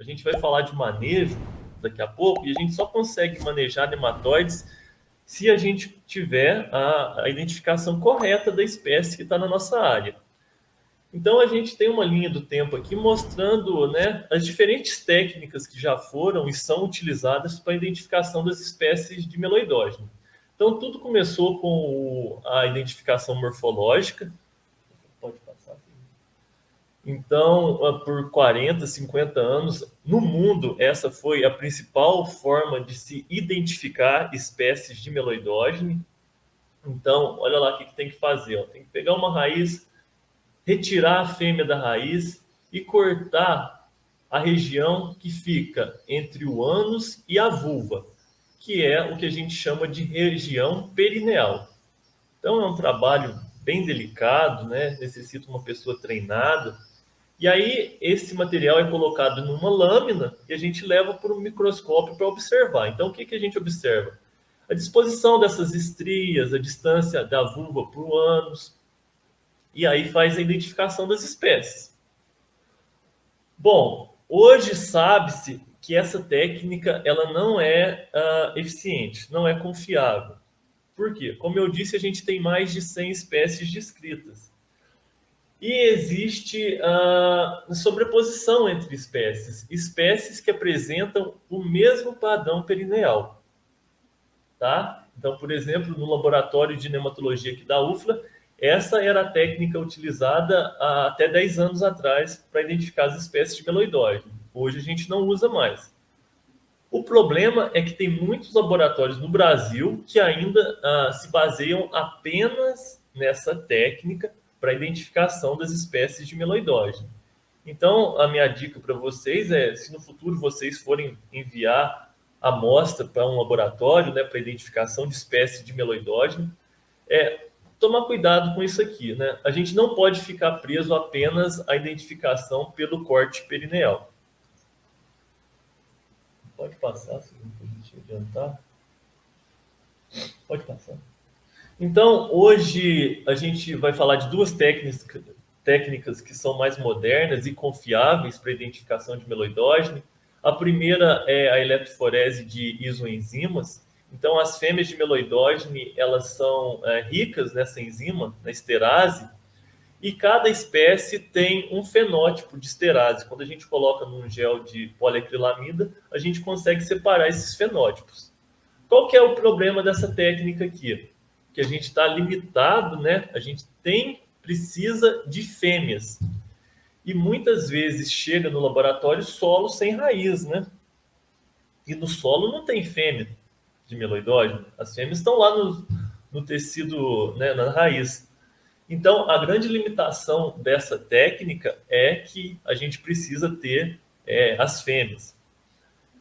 A gente vai falar de manejo daqui a pouco e a gente só consegue manejar nematóides se a gente tiver a identificação correta da espécie que está na nossa área. Então, a gente tem uma linha do tempo aqui mostrando, né, as diferentes técnicas que já foram e são utilizadas para a identificação das espécies de meloidógeno. Então, tudo começou com a identificação morfológica. Pode passar. Então, por 40, 50 anos, no mundo, essa foi a principal forma de se identificar espécies de meloidógeno. Então, olha lá o que tem que fazer. Ó. Tem que pegar uma raiz, retirar a fêmea da raiz e cortar a região que fica entre o ânus e a vulva, que é o que a gente chama de região perineal. Então é um trabalho bem delicado, né? Necessita uma pessoa treinada. E aí esse material é colocado numa lâmina e a gente leva para um microscópio para observar. Então o que a gente observa? A disposição dessas estrias, a distância da vulva para o ânus, e aí faz a identificação das espécies. Bom, hoje sabe-se que essa técnica ela não é eficiente, não é confiável. Por quê? Como eu disse, a gente tem mais de 100 espécies descritas. E existe sobreposição entre espécies, espécies que apresentam o mesmo padrão perineal. Tá? Então, por exemplo, no laboratório de nematologia aqui da UFLA, essa era a técnica utilizada há até 10 anos atrás para identificar as espécies de meloidógeno. Hoje a gente não usa mais. O problema é que tem muitos laboratórios no Brasil que ainda se baseiam apenas nessa técnica para a identificação das espécies de meloidógeno. Então, a minha dica para vocês é, se no futuro vocês forem enviar amostra para um laboratório, né, para identificação de espécies de meloidógeno, tomar cuidado com isso aqui, né? A gente não pode ficar preso apenas à identificação pelo corte perineal. Pode passar, se a gente adiantar. Pode passar. Então, hoje a gente vai falar de duas técnicas que são mais modernas e confiáveis para a identificação de meloidógeno. A primeira é a eletroforese de isoenzimas. Então, as fêmeas de meloidógeno, elas são ricas nessa enzima, na esterase, e cada espécie tem um fenótipo de esterase. Quando a gente coloca num gel de poliacrilamida, a gente consegue separar esses fenótipos. Qual que é o problema dessa técnica aqui? Que a gente está limitado, né? A gente precisa de fêmeas. E muitas vezes chega no laboratório solo sem raiz, né? E no solo não tem fêmea de meloidógeno. As fêmeas estão lá no tecido, né, na raiz. Então, a grande limitação dessa técnica é que a gente precisa ter as fêmeas.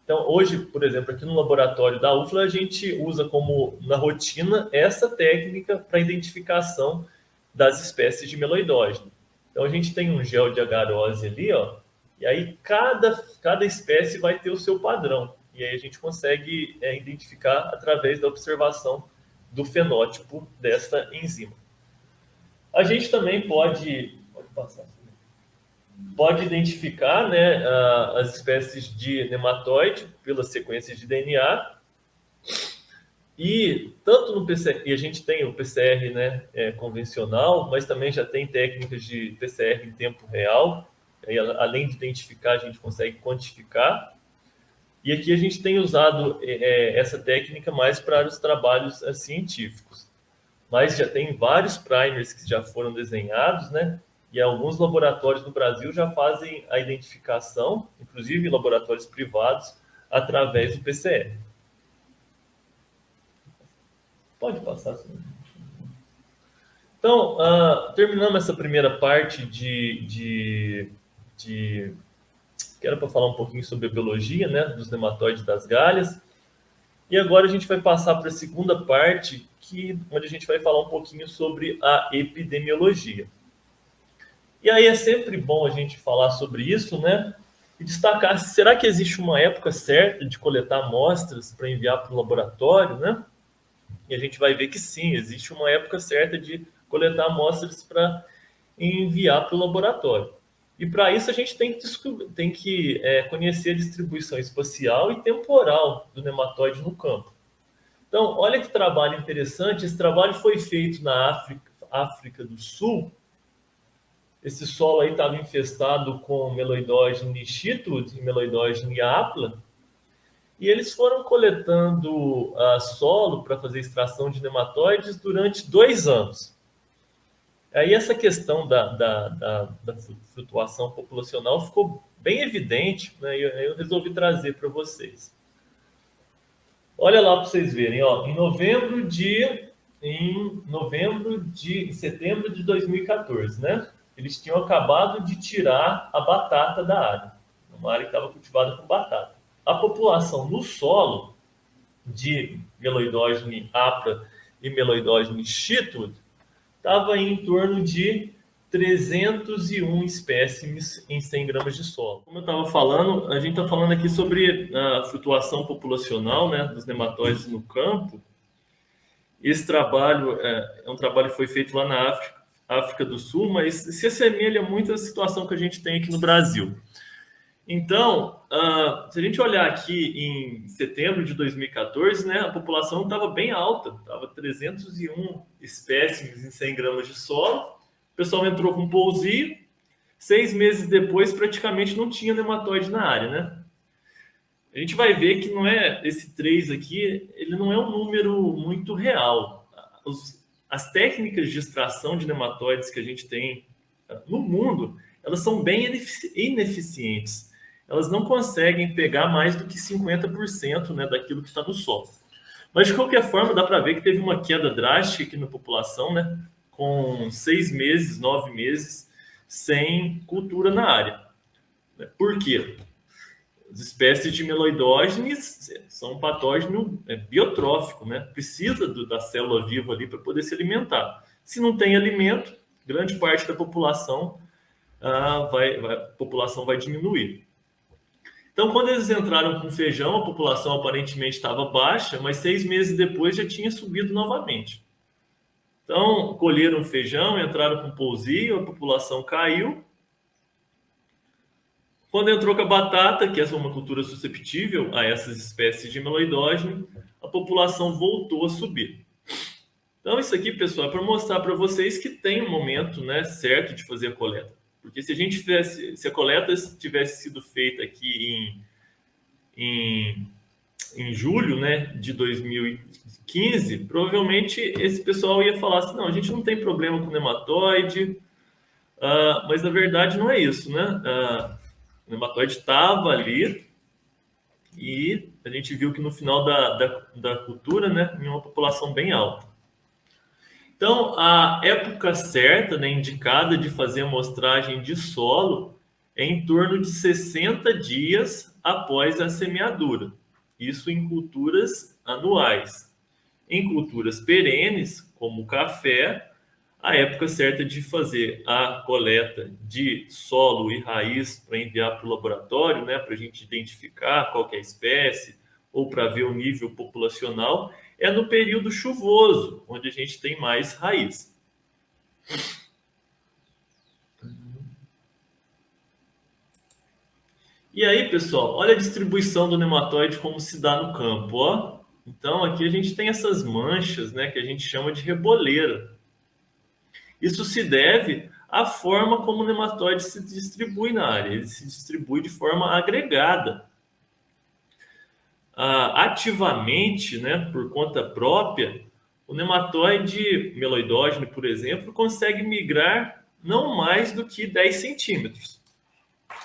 Então, hoje, por exemplo, aqui no laboratório da UFLA, a gente usa como na rotina essa técnica para identificação das espécies de meloidógeno. Então, a gente tem um gel de agarose ali, ó, e aí cada espécie vai ter o seu padrão. E aí a gente consegue identificar através da observação do fenótipo dessa enzima. A gente também pode identificar, né, as espécies de nematóide pelas sequências de DNA. E tanto no PCR, e a gente tem o PCR, né, convencional, mas também já tem técnicas de PCR em tempo real. E, além de identificar, a gente consegue quantificar. E aqui a gente tem usado essa técnica mais para os trabalhos científicos. Mas já tem vários primers que já foram desenhados, né? E alguns laboratórios no Brasil já fazem a identificação, inclusive laboratórios privados, através do PCR. Pode passar. Sim. Então, terminamos essa primeira parte que era para falar um pouquinho sobre a biologia, né, dos nematóides das galhas. E agora a gente vai passar para a segunda parte, onde a gente vai falar um pouquinho sobre a epidemiologia. E aí é sempre bom a gente falar sobre isso, né? E destacar, será que existe uma época certa de coletar amostras para enviar para o laboratório, né? E a gente vai ver que sim, existe uma época certa de coletar amostras para enviar para o laboratório. E para isso a gente tem que conhecer a distribuição espacial e temporal do nematóide no campo. Então, olha que trabalho interessante. Esse trabalho foi feito na África do Sul. Esse solo aí estava infestado com Meloidogene nichitude e Meloidogene apla. E eles foram coletando solo para fazer extração de nematóides durante 2 anos. Aí essa questão da flutuação populacional ficou bem evidente, né? E eu resolvi trazer para vocês. Olha lá para vocês verem, ó, em setembro de 2014, né? Eles tinham acabado de tirar a batata da área, uma área que estava cultivada com batata. A população no solo de Meloidogene apla e Meloidogene nichitude estava em torno de 301 espécimes em 100 gramas de solo. Como eu estava falando, a gente está falando aqui sobre a flutuação populacional, né, dos nematóides no campo. Esse trabalho é um trabalho que foi feito lá na África do Sul, mas se assemelha muito à situação que a gente tem aqui no Brasil. Então, se a gente olhar aqui em setembro de 2014, né, a população estava bem alta, estava 301 espécimes em 100 gramas de solo. O pessoal entrou com pousio, 6 meses depois praticamente não tinha nematóide na área, né? A gente vai ver que não é esse 3 aqui, ele não é um número muito real. As técnicas de extração de nematóides que a gente tem no mundo, elas são bem ineficientes. Elas não conseguem pegar mais do que 50%, né, daquilo que está no solo. Mas, de qualquer forma, dá para ver que teve uma queda drástica aqui na população, né, com 6 meses, 9 meses, sem cultura na área. Por quê? As espécies de meloidógenes são um patógeno biotrófico, né? Precisa da célula viva ali para poder se alimentar. Se não tem alimento, grande parte da população, a população vai diminuir. Então, quando eles entraram com feijão, a população aparentemente estava baixa, mas 6 meses depois já tinha subido novamente. Então, colheram feijão, entraram com pousio, a população caiu. Quando entrou com a batata, que é uma cultura susceptível a essas espécies de meloidógeno, a população voltou a subir. Então, isso aqui, pessoal, é para mostrar para vocês que tem um momento, né, certo de fazer a coleta. Porque se a coleta tivesse sido feita aqui em julho, né, de 2015, provavelmente esse pessoal ia falar assim, não, a gente não tem problema com nematóide, mas na verdade não é isso, né? O nematóide estava ali e a gente viu que no final da cultura, né, em uma população bem alta. Então, a época certa, né, indicada de fazer a amostragem de solo é em torno de 60 dias após a semeadura. Isso em culturas anuais. Em culturas perenes, como o café, a época certa de fazer a coleta de solo e raiz para enviar para o laboratório, né, para a gente identificar qual que é a espécie ou para ver o nível populacional, é no período chuvoso, onde a gente tem mais raiz. E aí, pessoal, olha a distribuição do nematóide como se dá no campo, ó. Então, aqui a gente tem essas manchas, né, que a gente chama de reboleira. Isso se deve à forma como o nematóide se distribui na área. Ele se distribui de forma agregada. Ativamente, né, por conta própria, o nematóide meloidógeno, por exemplo, consegue migrar não mais do que 10 centímetros.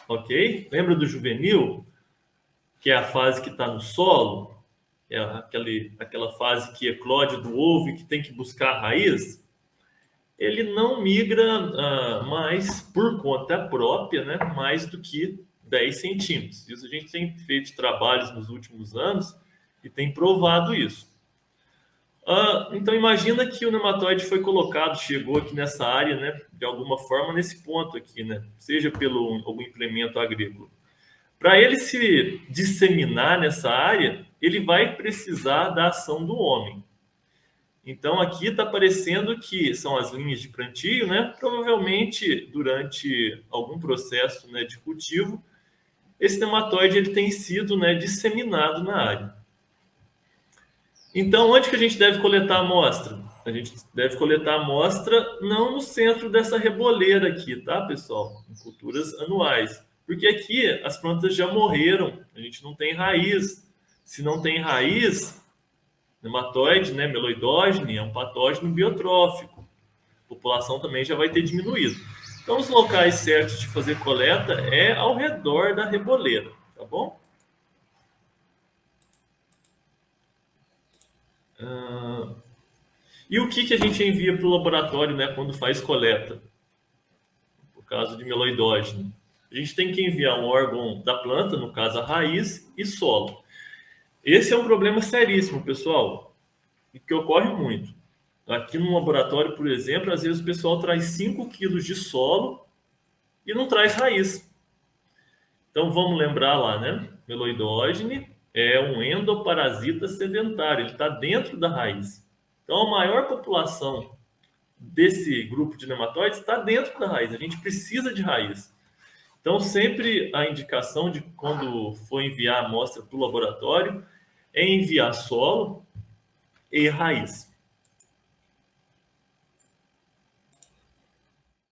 Ok? Lembra do juvenil, que é a fase que está no solo? É aquela fase que eclode do ovo e que tem que buscar a raiz? Ele não migra mais por conta própria, né, mais do que 10 centímetros. Isso a gente tem feito trabalhos nos últimos anos e tem provado isso. Então, imagina que o nematóide foi colocado, chegou aqui nessa área, né, de alguma forma, nesse ponto aqui, né, seja pelo algum implemento agrícola. Para ele se disseminar nessa área, ele vai precisar da ação do homem. Então, aqui está aparecendo que são as linhas de plantio, né? Provavelmente, durante algum processo, né, de cultivo, esse nematóide ele tem sido, né, disseminado na área. Então, onde que a gente deve coletar a amostra? A gente deve coletar a amostra não no centro dessa reboleira aqui, tá, pessoal? Em culturas anuais. Porque aqui as plantas já morreram, a gente não tem raiz. Se não tem raiz, nematóide, né, meloidógene, é um patógeno biotrófico. A população também já vai ter diminuído. Então, os locais certos de fazer coleta é ao redor da reboleira, tá bom? E o que a gente envia para o laboratório, né, quando faz coleta? No caso de meloidógeno. A gente tem que enviar um órgão da planta, no caso a raiz, e solo. Esse é um problema seríssimo, pessoal, e que ocorre muito. Aqui no laboratório, por exemplo, às vezes o pessoal traz 5 quilos de solo e não traz raiz. Então vamos lembrar lá, né? Meloidógene é um endoparasita sedentário, ele está dentro da raiz. Então a maior população desse grupo de nematóides está dentro da raiz, a gente precisa de raiz. Então sempre a indicação de quando for enviar a amostra para o laboratório é enviar solo e raiz.